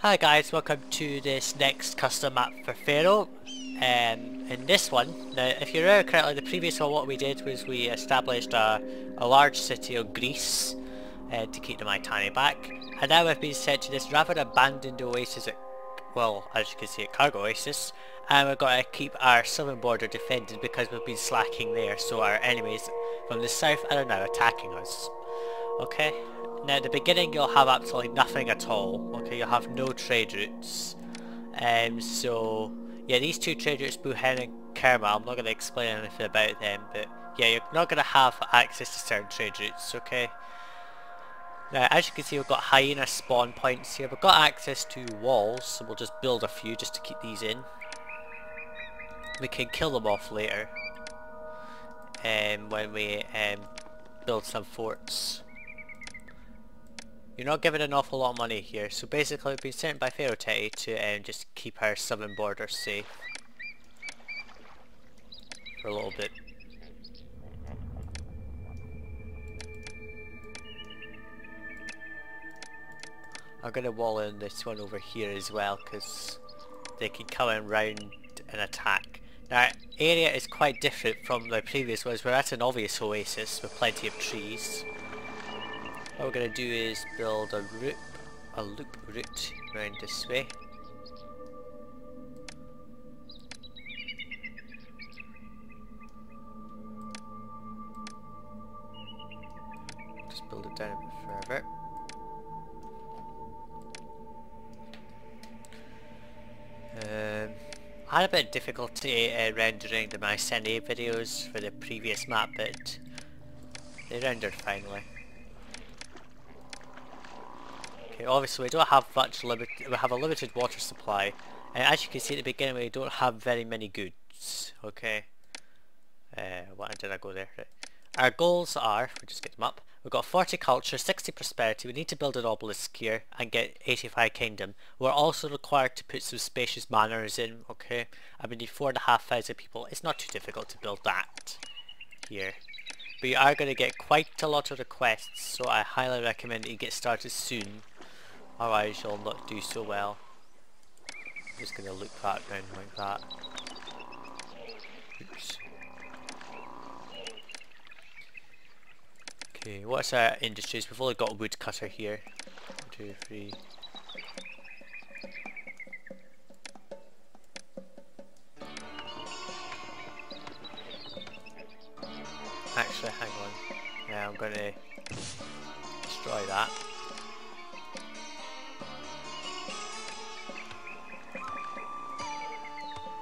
Hi guys, welcome to this next custom map for Pharaoh. In this one, now if you remember correctly, the previous one what we did was we established a large city of Greece to keep the Mitanni back. And now we've been sent to this rather abandoned oasis at, well, as you can see at Kharga Oasis. And we've got to keep our southern border defended because we've been slacking there, so our enemies from the south are now attacking us. Okay, now at the beginning you'll have absolutely nothing at all. Okay, you'll have no trade routes. So yeah, these two trade routes, Buhen and Kerma, I'm not going to explain anything about them, but yeah, you're not going to have access to certain trade routes, okay? Now as you can see, we've got hyena spawn points here. We've got access to walls, so we'll just build a few just to keep these in. We can kill them off later when we build some forts. You're not given an awful lot of money here, so basically we've been sent by Pharaoh to just keep our southern border safe for a little bit. I'm going to wall in this one over here as well because they can come in round and attack. Now, our area is quite different from the previous ones. We're at an obvious oasis with plenty of trees. What we're going to do is build a loop route around this way. Just build it down a bit further. I had a bit of difficulty rendering the Mycenae videos for the previous map, but they rendered finally. Okay, obviously we don't have we have a limited water supply, and as you can see at the beginning we don't have very many goods, okay? Why did I go there? Right. Our goals are, we'll just get them up, we've got 40 culture, 60 prosperity, we need to build an obelisk here and get 85 kingdom. We're also required to put some spacious manors in, okay? And we need 4,500 people. It's not too difficult to build that here. But you are going to get quite a lot of requests, so I highly recommend that you get started soon. Otherwise you'll not do so well. I'm just going to loop that round like that. Oops. Okay, what's our industries? We've only got a woodcutter here. 1, 2, 3. Actually, hang on. Yeah, I'm going to destroy that.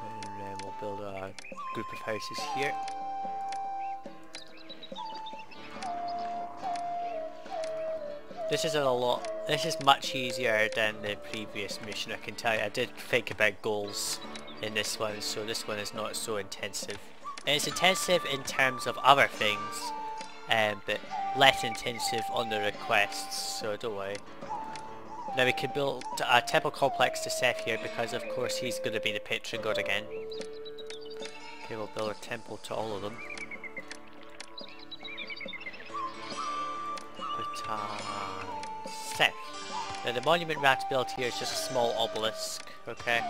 And then we'll build a group of houses here. This is much easier than the previous mission, I can tell you. I did think about goals in this one, so this one is not so intensive. And it's intensive in terms of other things, but less intensive on the requests, so don't worry. Now we can build a temple complex to Seth here because of course he's going to be the patron god again. Okay, we'll build a temple to all of them. Seth. Now the monument we have to build here is just a small obelisk, okay?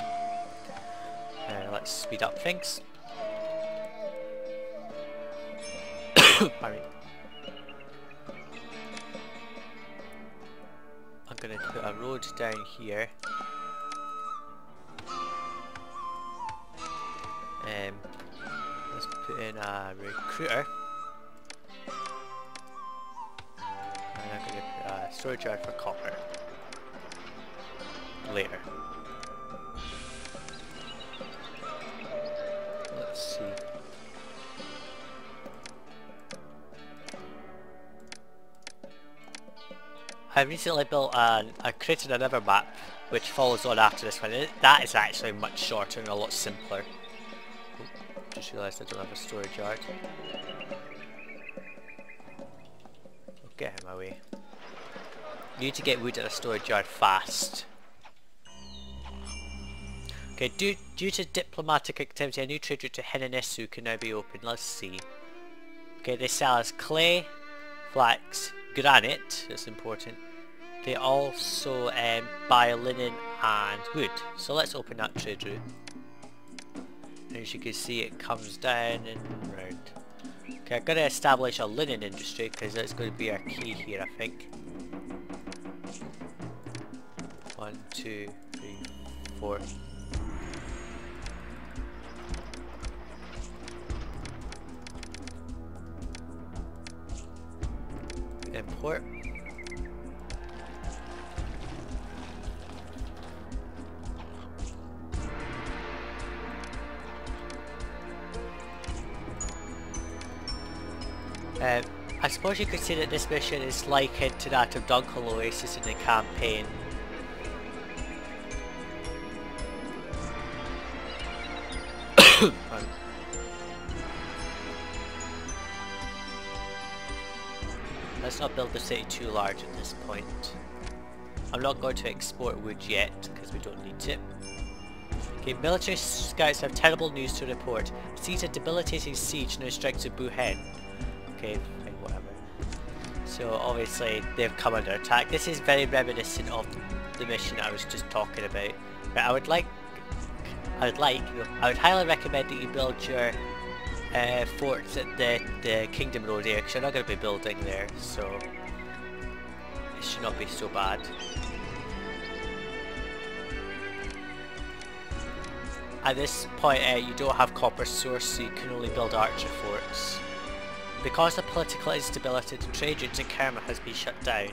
Let's speed up things. Pardon me. I'm going to put a road down here. Let's put in a recruiter. And I'm going to put a storage yard for copper. Later. Let's see. I recently built I created another map which follows on after this one. That is actually much shorter and a lot simpler. Oh, just realised I don't have a storage yard. Oh, get out of my way. You need to get wood at a storage yard fast. Okay, due to diplomatic activity, a new trade route to Heninesu can now be opened. Let's see. Okay, they sell us clay, flax, granite, that's important, they also buy linen and wood. So let's open that trade route. And as you can see, it comes down and round. Okay, I'm going to establish a linen industry because that's going to be our key here, I think. 1, 2, 3, 4. Import. I suppose you could say that this mission is likened to that of Dunqul Oasis in the campaign. Let's not build the city too large at this point. I'm not going to export wood yet because we don't need it. Okay, military scouts have terrible news to report. Sees a debilitating siege now strikes at Buhen. Okay, fine, whatever. So obviously they've come under attack. This is very reminiscent of the mission I was just talking about. But I would highly recommend that you build your forts at the Kingdom Road area because you're not going to be building there, so it should not be so bad. At this point you don't have copper source, so you can only build archer forts. Because of political instability, the trade route to Kerma has been shut down.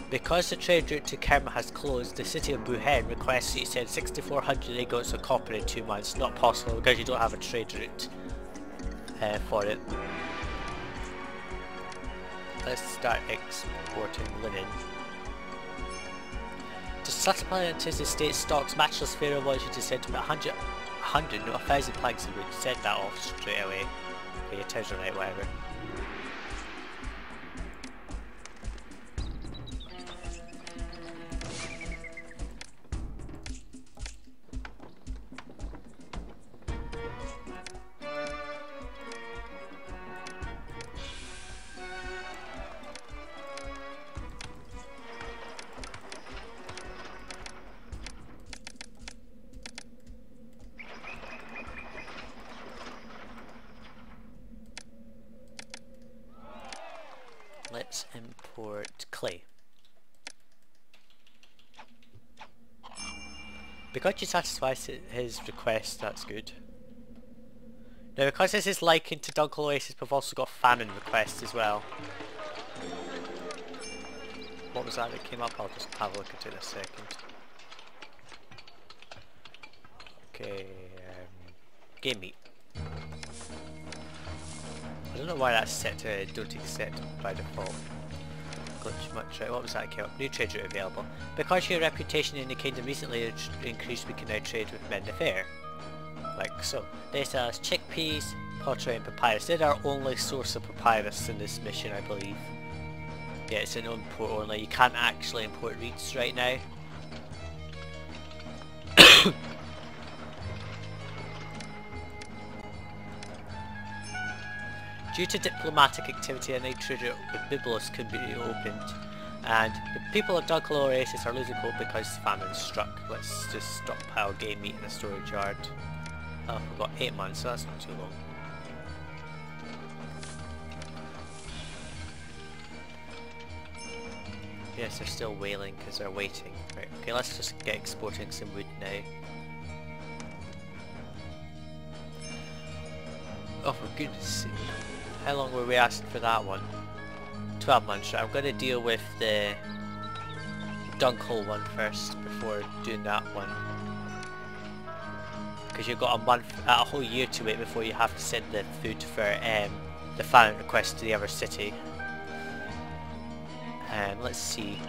Because the trade route to Kerma has closed, the city of Buhen requests that you send 6,400 ingots of copper in 2 months. Not possible because you don't have a trade route for it. Let's start exporting linen. To supplement his estate stocks, matchless Pharaoh wants you to send him 100, no 1,000 planks of wood. Send that off straight away. Okay, your times are right, whatever. Let's import clay. Because you satisfy his request, that's good. Now because this is likened to Dunqul Oasis, we've also got famine requests as well. What was that that came up? I'll just have a look at it in a second. Okay, game meat. I don't know why that's set to don't accept by default. Glitch much, right? What was that came up? New trade route available. Because your reputation in the kingdom recently increased, we can now trade with men of fair. Like so. They sell us chickpeas, pottery and papyrus. They're our only source of papyrus in this mission, I believe. Yeah, it's an import only. You can't actually import reeds right now. Due to diplomatic activity, a new trade route with Byblos can be opened, and the people of Dunqul Oasis are losing hope because famine struck. Let's just stockpile game meat in the storage yard. Oh, we've got 8 months, so that's not too long. Yes, they're still wailing because they're waiting. Right, okay, let's just get exporting some wood now. Oh, for goodness sake. How long were we asking for that one? 12 months, right? I'm going to deal with the Dunqul one first before doing that one. Because you've got a whole year to wait before you have to send the food for the famine request to the other city. Let's see.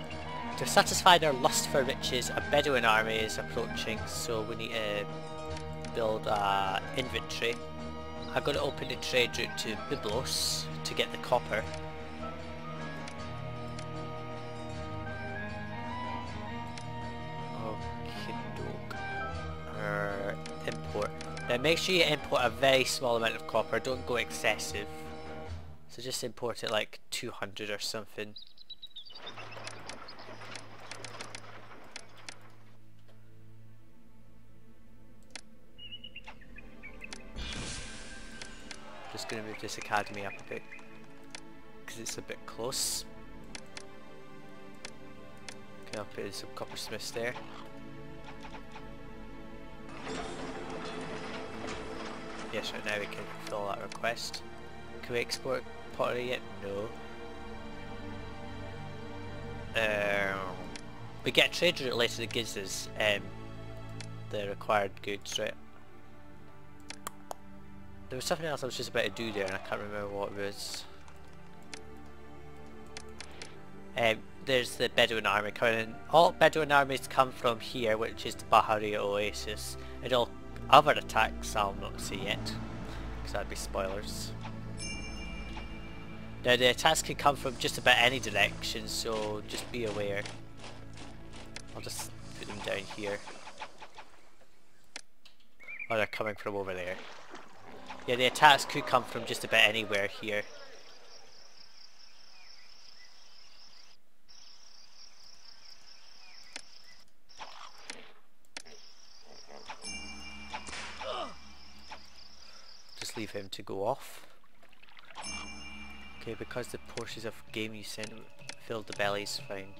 To satisfy their lust for riches, a Bedouin army is approaching, so we need to build an inventory. I'm going to open the trade route to Byblos to get the copper. Import. Now make sure you import a very small amount of copper, don't go excessive. So just import it like 200 or something. just going to move this academy up a bit because it's a bit close. Okay, I'll put in some coppersmiths there. Yes, right now we can fulfill that request. Can we export pottery yet? No. We get a trade route later that gives us the required goods, right? There was something else I was just about to do there and I can't remember what it was. There's the Bedouin army coming in. All Bedouin armies come from here, which is the Kharga Oasis, and all other attacks I'll not see yet, because that'd be spoilers. Now the attacks can come from just about any direction, so just be aware. I'll just put them down here. Oh, they're coming from over there. Yeah, the attacks could come from just about anywhere here. Just leave him to go off. Okay, because the portions of game you sent filled the bellies, fine.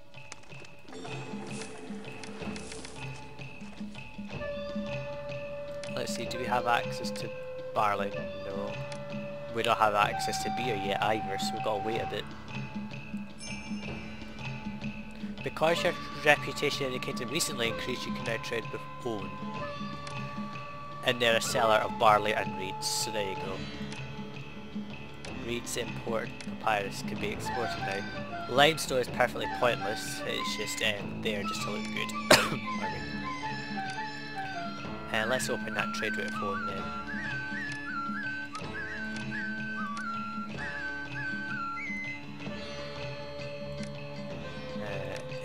Let's see, do we have access to barley? No. We don't have access to beer yet either, so we've got to wait a bit. Because your reputation in the kingdom recently increased, you can now trade with Own. And they're a seller of barley and reeds, so there you go. Reeds import papyrus can be exported now. Limestone is perfectly pointless, it's just there just to look good. And let's open that trade route phone then.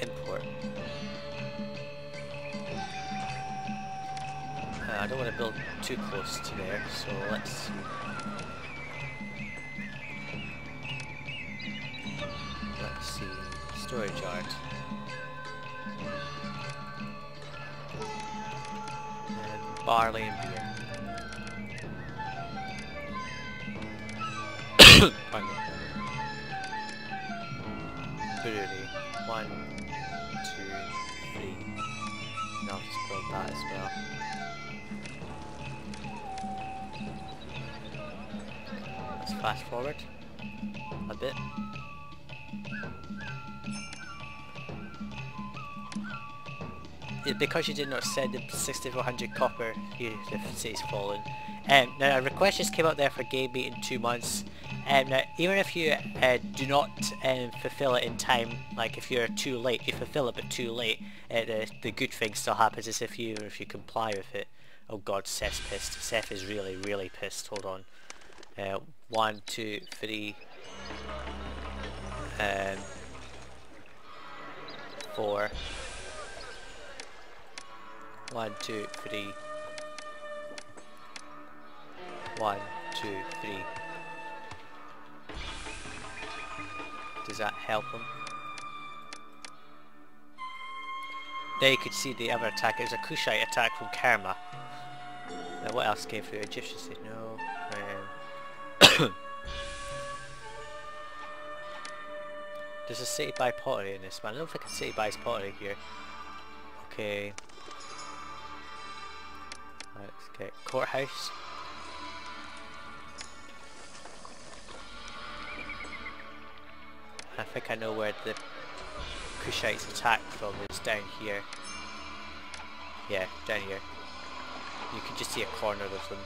Import. I don't want to build too close to there, so let's see. Storage yard. And barley and beer. Pardon me. Brewery. 1, 2, 3. And I'll just build that as well. Let's fast forward a bit. Because you did not send the 6400 copper, the city's fallen. Now a request just came out there for game meet in 2 months. Now even if you do not fulfill it in time, like if you're too late, you fulfill it but too late, the good thing still happens is if you comply with it. Oh god, Seth's pissed. Seth is really pissed. Hold on. 1, 2, 3. 4. 1, 2, 3. 1, 2, 3. Does that help him? There you could see the other attack. It was a Kushite attack from Karma. Now what else came through? Egyptians said no. There's a city buy pottery in this, man. I don't think a city buys pottery here. Okay. Let's get courthouse. I think I know where the Kushites attack from is down here. Yeah, down here. You can just see a corner of them.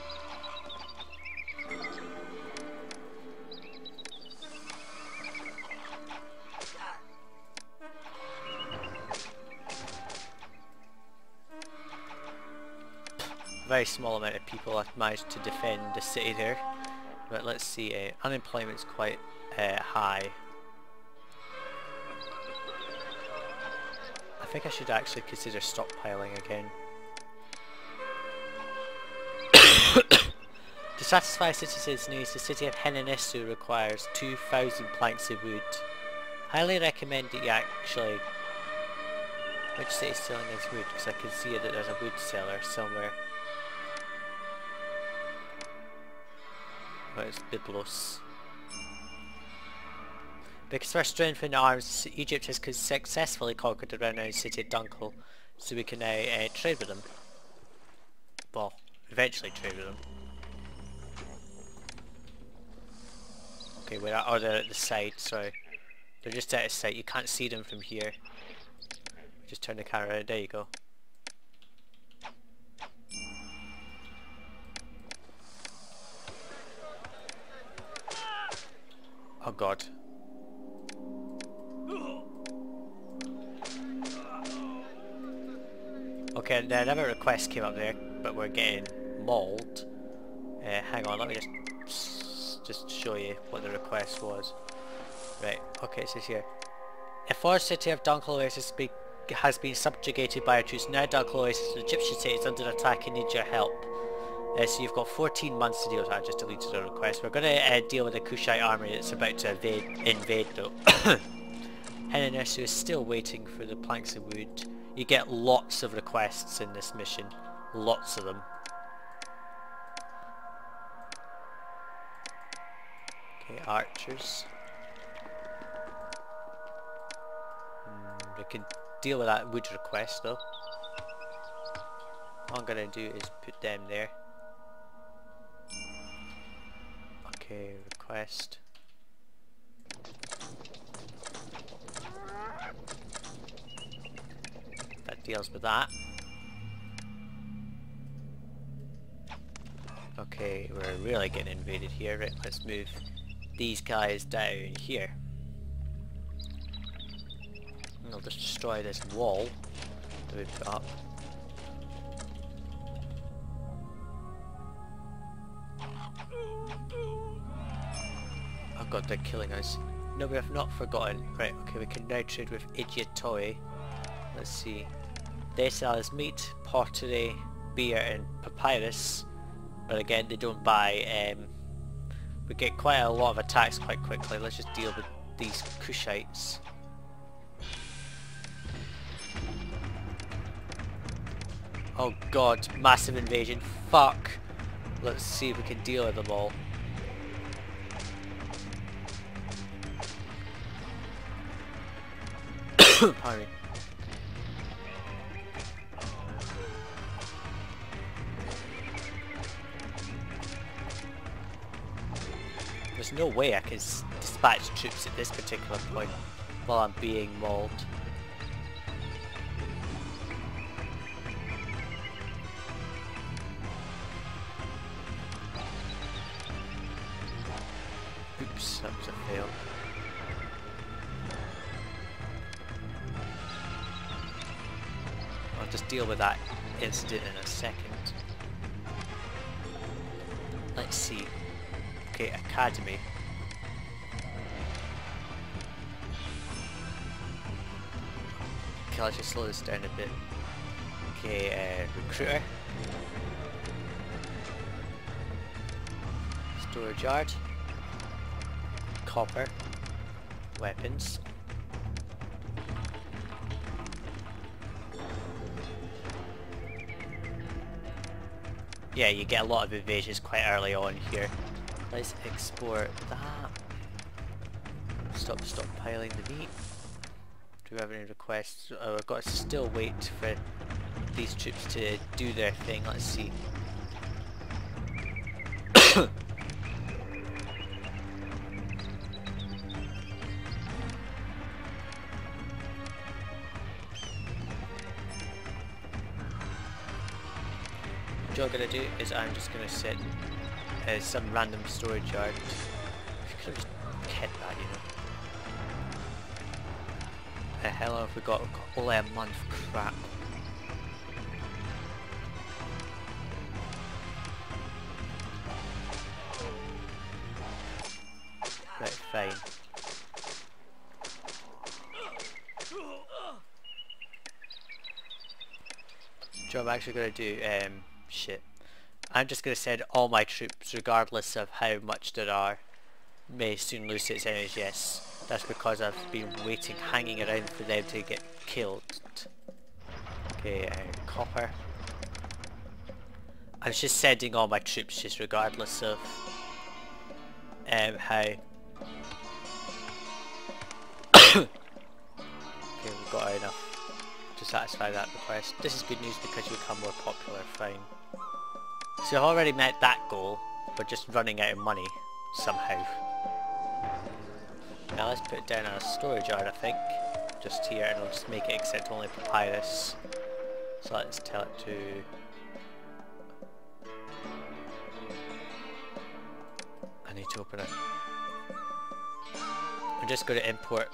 Very small amount of people have managed to defend the city there, but let's see, unemployment's quite high. I think I should actually consider stockpiling again. To satisfy citizens' needs, the city of Henanisu requires 2,000 planks of wood. Highly recommend that you actually... Which city is selling this wood? Because I can see that there's a wood seller somewhere. Well, it's Byblos. Because of our strength in arms, Egypt has successfully conquered the renowned city of Dunqul, so we can now trade with them. Well, eventually trade with them. Okay, where are they? At the side, sorry. They're just out of sight, you can't see them from here. Just turn the camera around, there you go. Oh god. Okay, another request came up there, but we're getting mauled. Hang on, let me just show you what the request was. Right, okay, it says here. The forest city of Dunqul Oasis has been subjugated by our troops. Now Dunqul Oasis, the Egyptian city, is under attack and needs your help. So you've got 14 months to deal with that. I just deleted the request. We're going to deal with the Kushite army that's about to invade though. Henenesu is still waiting for the planks of wood. You get lots of requests in this mission. Lots of them. Okay, archers. We can deal with that wood request though. All I'm going to do is put them there. Okay, request. That deals with that. Okay, we're really getting invaded here. Right, let's move these guys down here. And I'll just destroy this wall that we put up. Oh god, they're killing us. No, we have not forgotten. Right, okay, we can now trade with Idiotoi. Let's see. They sell us meat, pottery, beer and papyrus. But again, they don't buy... we get quite a lot of attacks quite quickly. Let's just deal with these Kushites. Oh god, massive invasion. Fuck. Let's see if we can deal with them all. Pardon me. There's no way I can dispatch troops at this particular point while I'm being mauled. Oops, that was a fail. I'll just deal with that incident in a second. Let's see. Okay, academy. Okay, let's just slow this down a bit. Okay, recruiter. Storage yard. Copper. Weapons. Yeah, you get a lot of invasions quite early on here. Let's export that. Stop stockpiling the meat. Do we have any requests? Oh, I've got to still wait for these troops to do their thing. Let's see. What I'm gonna do is I'm just gonna set some random storage yard. I could have just kept that, you know. How long have we got? We've got only a month. Crap. Right, fine. So I'm actually gonna do shit. I'm just going to send all my troops regardless of how much there are. May soon lose its enemies, yes. That's because I've been waiting, hanging around for them to get killed. Okay, copper. I'm just sending all my troops just regardless of how... Okay, we've got enough to satisfy that request. This is good news because you become more popular, fine. So I've already met that goal, we're just running out of money, somehow. Now let's put down a storage yard, I think, just here, and I'll just make it accept only papyrus. So let's tell it to... I need to open it. I'm just going to import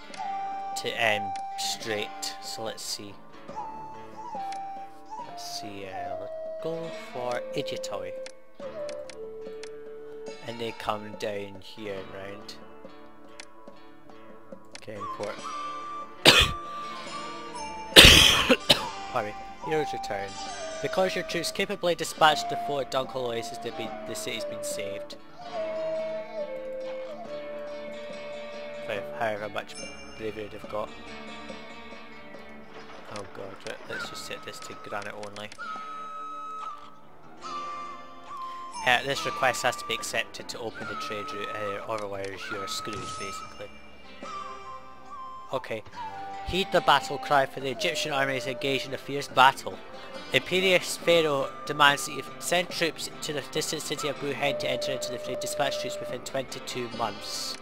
to straight, so let's see. Let's go for Idiotoy. And they come down here and round. Okay, import. Pardon me. Heroes return. Because your troops capably dispatched the fort Dunqul Oasis, the city's been saved. However much bravery they've got. Oh god, right, let's just set this to granite only. This request has to be accepted to open the trade route, otherwise you're screwed basically. Okay. Heed the battle cry, for the Egyptian army is engaged in a fierce battle. Imperious Pharaoh demands that you send troops to the distant city of Buhen to enter into the fray. Dispatch troops within 22 months.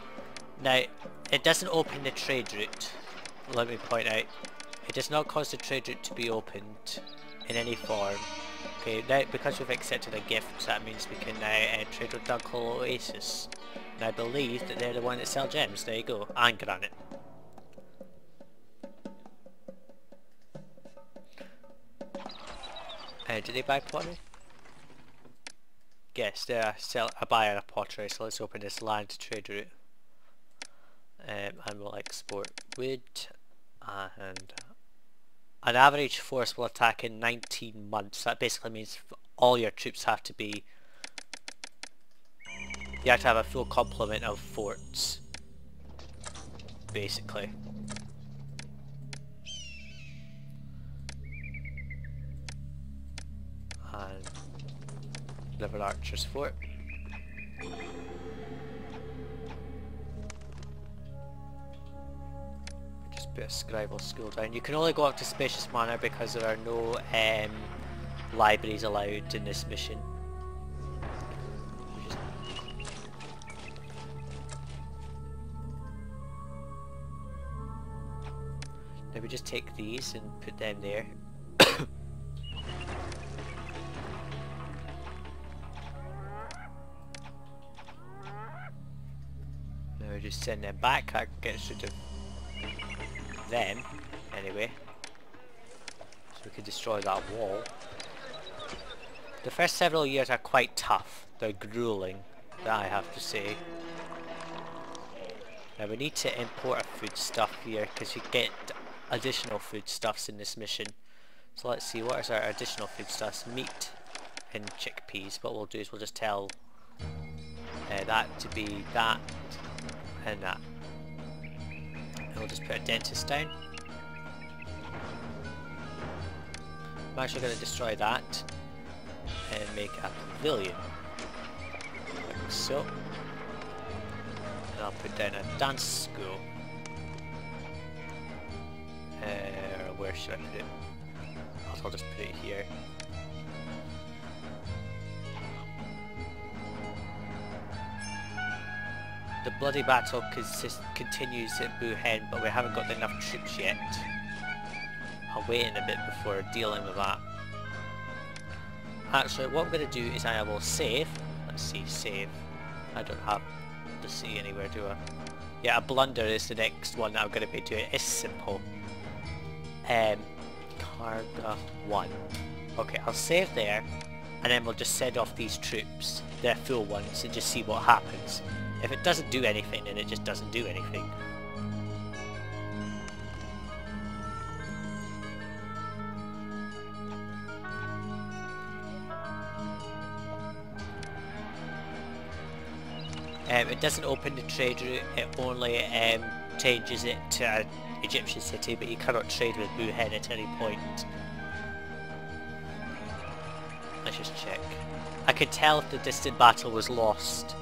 Now, it doesn't open the trade route, let me point out. It does not cause the trade route to be opened in any form. Okay, now because we've accepted a gift, that means we can now trade with Dunqul Oasis. And I believe that they're the one that sell gems, there you go, and granite. Did they buy pottery? Yes, they're a buyer of pottery, so let's open this land trade route. And we'll export wood, and an average force will attack in 19 months. That basically means all your troops have to be... You have to have a full complement of forts, basically. And River Archer's Fort. Just put a scribal school down. You can only go up to Spacious Manor because there are no libraries allowed in this mission. Now we just take these and put them there. Now we just send them back. That gets rid of them anyway, so we can destroy that wall. The first several years are quite tough. They're grueling, that I have to say. Now we need to import a food stuff here because you get additional foodstuffs in this mission. So let's see, what is our additional foodstuffs? Meat and chickpeas. What we'll do is we'll just tell that to be that and that. And we'll just put a dentist down. I'm actually going to destroy that and make a pavilion. Like so. And I'll put down a dance school. Where should I put it? I'll just put it here. The bloody battle continues at Buhen, but we haven't got enough troops yet. I'll wait in a bit before dealing with that. Actually, what I'm going to do is I will save. Let's see, save. I don't have to see anywhere, do I? Yeah, a blunder is the next one that I'm going to be doing. It's simple. Kharga 1. Okay, I'll save there, and then we'll just send off these troops, their full ones, and just see what happens. If it doesn't do anything, then it just doesn't do anything. It doesn't open the trade route, it only changes it to an Egyptian city, but you cannot trade with Buhen at any point. Let's just check. I could tell if the distant battle was lost